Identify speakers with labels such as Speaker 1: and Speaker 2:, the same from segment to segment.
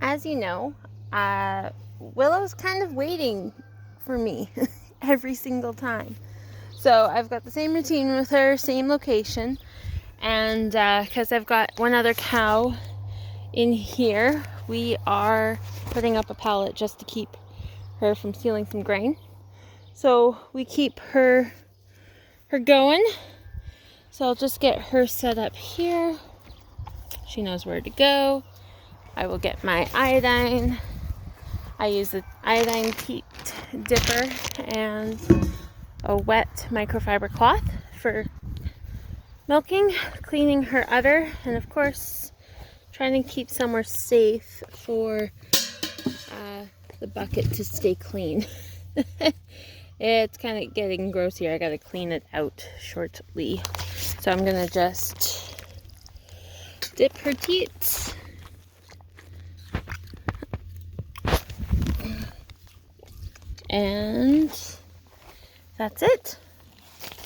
Speaker 1: as you know, Willow's kind of waiting for me every single time. So I've got the same routine with her, same location, and because I've got one other cow in here, we are putting up a pallet just to keep her from stealing some grain. So we keep her going. So I'll just get her set up here. She knows where to go. I will get my iodine. I use the iodine teat dipper and a wet microfiber cloth for milking, cleaning her udder, and of course trying to keep somewhere safe for the bucket to stay clean. It's kind of getting gross here. I gotta clean it out shortly. So I'm gonna just dip her teats. And that's it.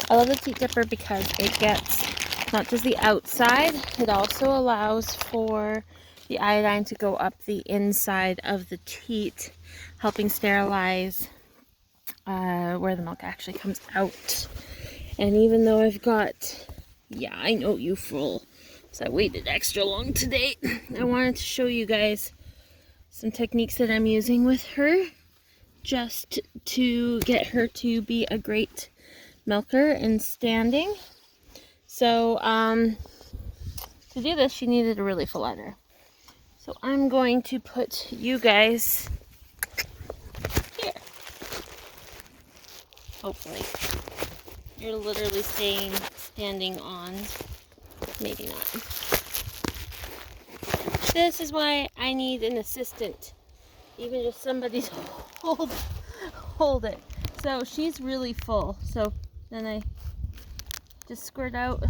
Speaker 1: I love the teat dipper because it gets not just the outside, it also allows for the iodine to go up the inside of the teat, helping sterilize where the milk actually comes out. And even though I've got, yeah, I know you fool, so I waited extra long today, I wanted to show you guys some techniques that I'm using with her just to get her to be a great milker and standing. So to do this, she needed a really full udder. So I'm going to put you guys here. Hopefully. You're literally standing on, maybe not. This is why I need an assistant. Even just somebody to hold it. So she's really full. So then I just squirt out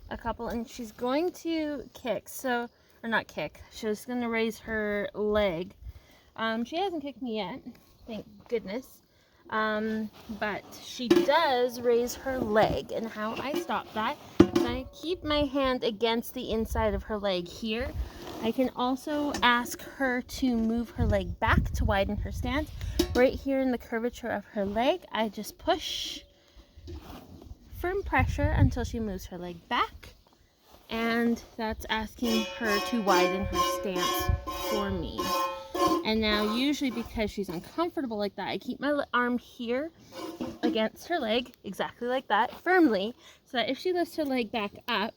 Speaker 1: a couple, and she's going to kick. So, or not kick. She's going to raise her leg. She hasn't kicked me yet, thank goodness. But she does raise her leg, and how I stop that is I keep my hand against the inside of her leg here. I can also ask her to move her leg back to widen her stance. Right here in the curvature of her leg, I just push firm pressure until she moves her leg back, and that's asking her to widen her stance for me. And now usually because she's uncomfortable like that, I keep my arm here against her leg, exactly like that, firmly, so that if she lifts her leg back up,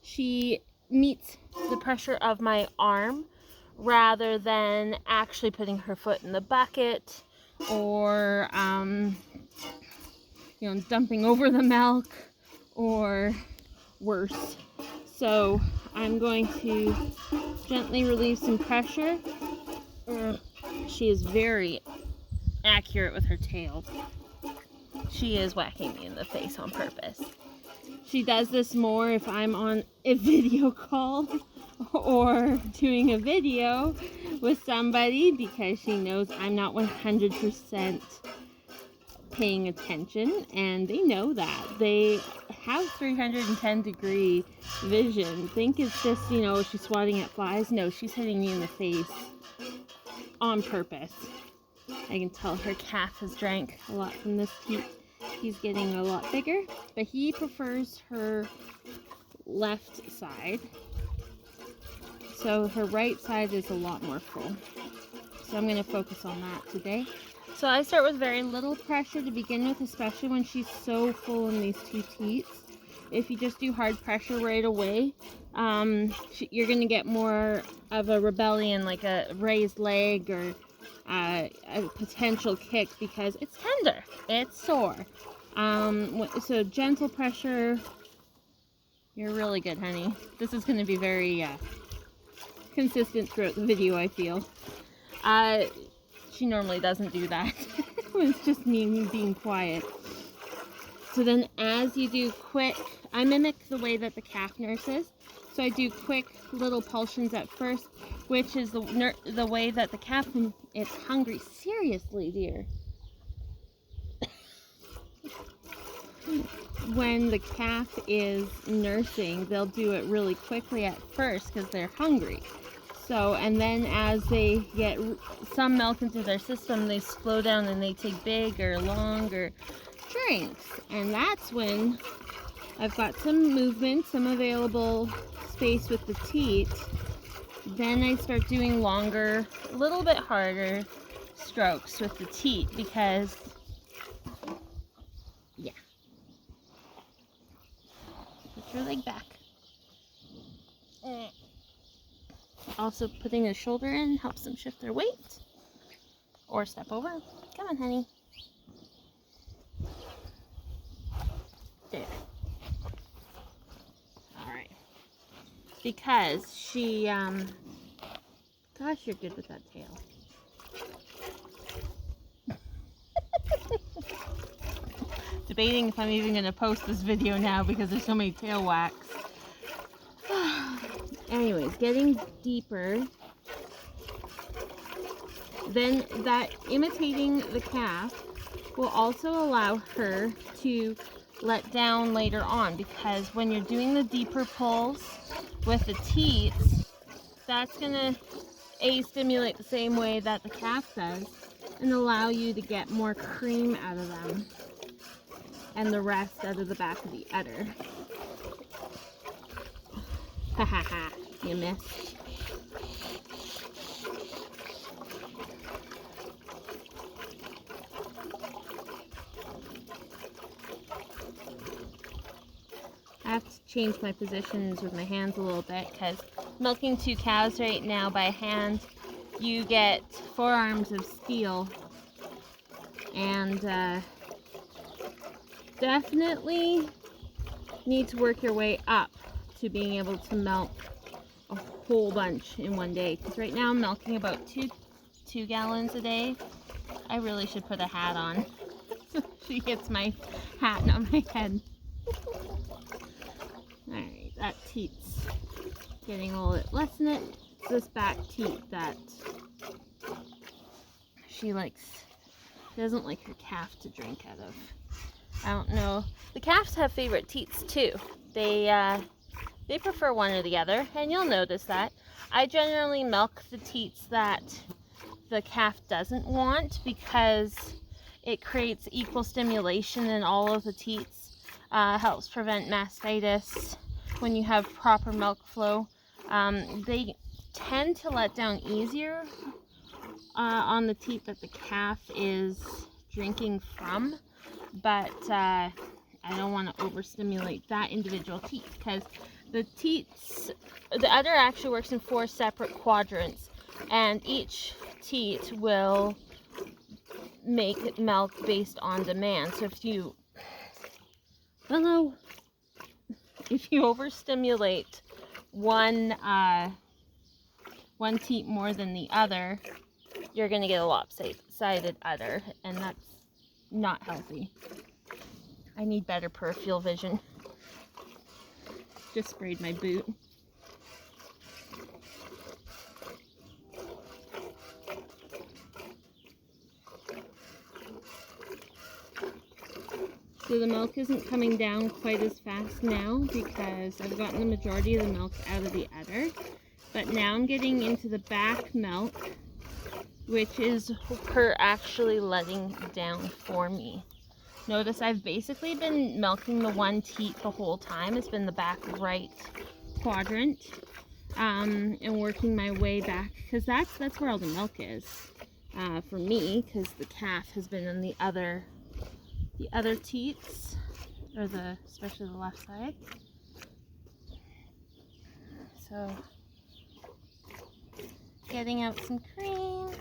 Speaker 1: she meets the pressure of my arm rather than actually putting her foot in the bucket or dumping over the milk or worse. So I'm going to gently relieve some pressure. She is very accurate with her tail. She is whacking me in the face on purpose. She does this more if I'm on a video call or doing a video with somebody, because she knows I'm not 100% paying attention, and they know that. They have 310 degree vision. Think it's just, she's swatting at flies. No, she's hitting me in the face on purpose. I can tell her calf has drank a lot from this teat. He's getting a lot bigger, but he prefers her left side. So her right side is a lot more full. So I'm going to focus on that today. So I start with very little pressure to begin with, especially when she's so full in these two teats. If you just do hard pressure right away, you're going to get more of a rebellion, like a raised leg or a potential kick, because it's tender, it's sore. So gentle pressure. You're really good, honey. This is going to be very consistent throughout the video, I feel. She normally doesn't do that. It's just me being quiet. So then as you do quick, I mimic the way that the calf nurses. So I do quick little pulsions at first, which is the way that the calf, when it's hungry, seriously, dear. When the calf is nursing, they'll do it really quickly at first because they're hungry. So, and then as they get some milk into their system, they slow down and they take bigger, longer drinks. And that's when I've got some movement, some available space with the teat. Then I start doing longer, a little bit harder strokes with the teat because, yeah. Put your leg back. Also, putting a shoulder in helps them shift their weight or step over. Come on, honey. There. All right. Because she, gosh, you're good with that tail. Debating if I'm even going to post this video now because there's so many tail whacks. Anyways, getting deeper. Then that imitating the calf will also allow her to let down later on, because when you're doing the deeper pulls with the teats, that's going to stimulate the same way that the calf does and allow you to get more cream out of them and the rest out of the back of the udder. Ha ha ha, you missed. I have to change my positions with my hands a little bit because milking 2 cows right now by hand, you get 4 arms of steel, and definitely need to work your way up to being able to milk a whole bunch in one day, because right now I'm milking about 2 gallons a day. I really should put a hat on so she gets my hat, not my head. Alright, that teat's getting a little bit less in it. It's this back teat that she likes. She doesn't like her calf to drink out of. I don't know. The calves have favorite teats too. They prefer one or the other, and you'll notice that. I generally milk the teats that the calf doesn't want because it creates equal stimulation in all of the teats. Helps prevent mastitis when you have proper milk flow. They tend to let down easier on the teat that the calf is drinking from, but I don't want to overstimulate that individual teat, because the udder actually works in 4 separate quadrants, and each teat will make milk based on demand. So if you overstimulate one teat more than the other, you're going to get a lopsided udder, and that's not healthy. I need better peripheral vision. Just sprayed my boot. So the milk isn't coming down quite as fast now because I've gotten the majority of the milk out of the udder. But now I'm getting into the back milk, which is her actually letting down for me. Notice I've basically been milking the one teat the whole time. It's been the back right quadrant, and working my way back, because that's where all the milk is for me, because the calf has been in the other teats, or especially the left side. So getting out some cream.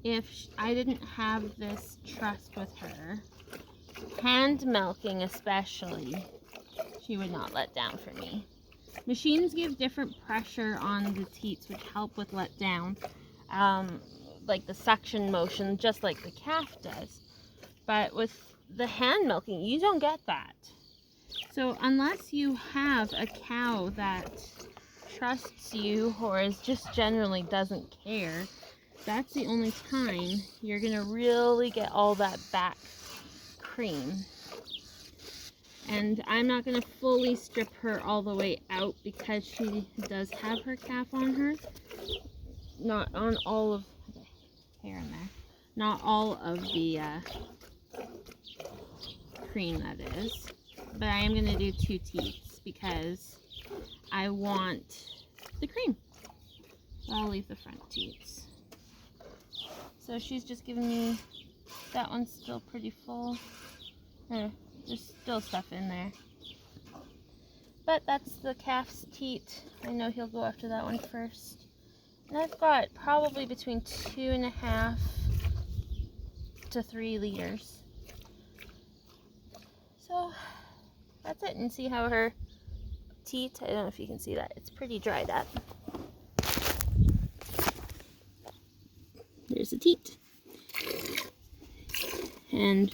Speaker 1: If I didn't have this trust with her, hand milking especially, she would not let down for me. Machines give different pressure on the teats, which help with let down, like the suction motion, just like the calf does. But with the hand milking, you don't get that. So unless you have a cow that trusts you or is just generally doesn't care, that's the only time you're gonna really get all that back cream. And I'm not going to fully strip her all the way out because she does have her calf on her. Not on all of the hair in there. Not all of the cream, that is. But I am going to do 2 teats because I want the cream. So I'll leave the front teats. So she's just giving me, that one's still pretty full. There's still stuff in there. But that's the calf's teat. I know he'll go after that one first. And I've got probably between 2.5 to 3 liters. So that's it. And see how her teat, I don't know if you can see that, it's pretty dried up. There's a teat. And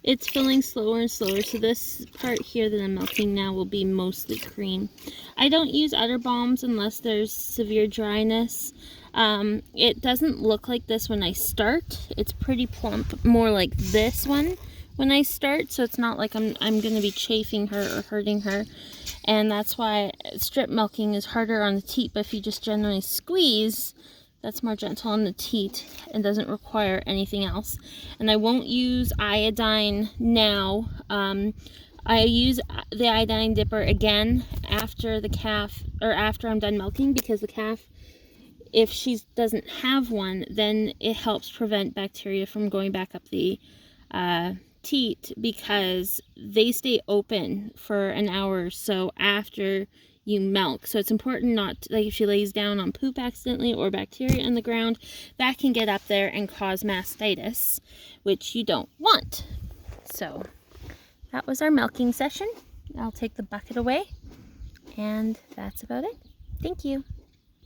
Speaker 1: it's filling slower and slower, so this part here that I'm milking now will be mostly cream. I don't use udder balms unless there's severe dryness. It doesn't look like this when I start. It's pretty plump, more like this one when I start, so it's not like I'm going to be chafing her or hurting her. And that's why strip milking is harder on the teat, but if you just generally squeeze, that's more gentle on the teat and doesn't require anything else. And I won't use iodine now. I use the iodine dipper again after the calf, or after I'm done milking, because the calf, if she doesn't have one, then it helps prevent bacteria from going back up the teat, because they stay open for an hour or so after you milk. So it's important not to, like if she lays down on poop accidentally or bacteria in the ground, that can get up there and cause mastitis, which you don't want. So that was our milking session. I'll take the bucket away, and that's about it. Thank you.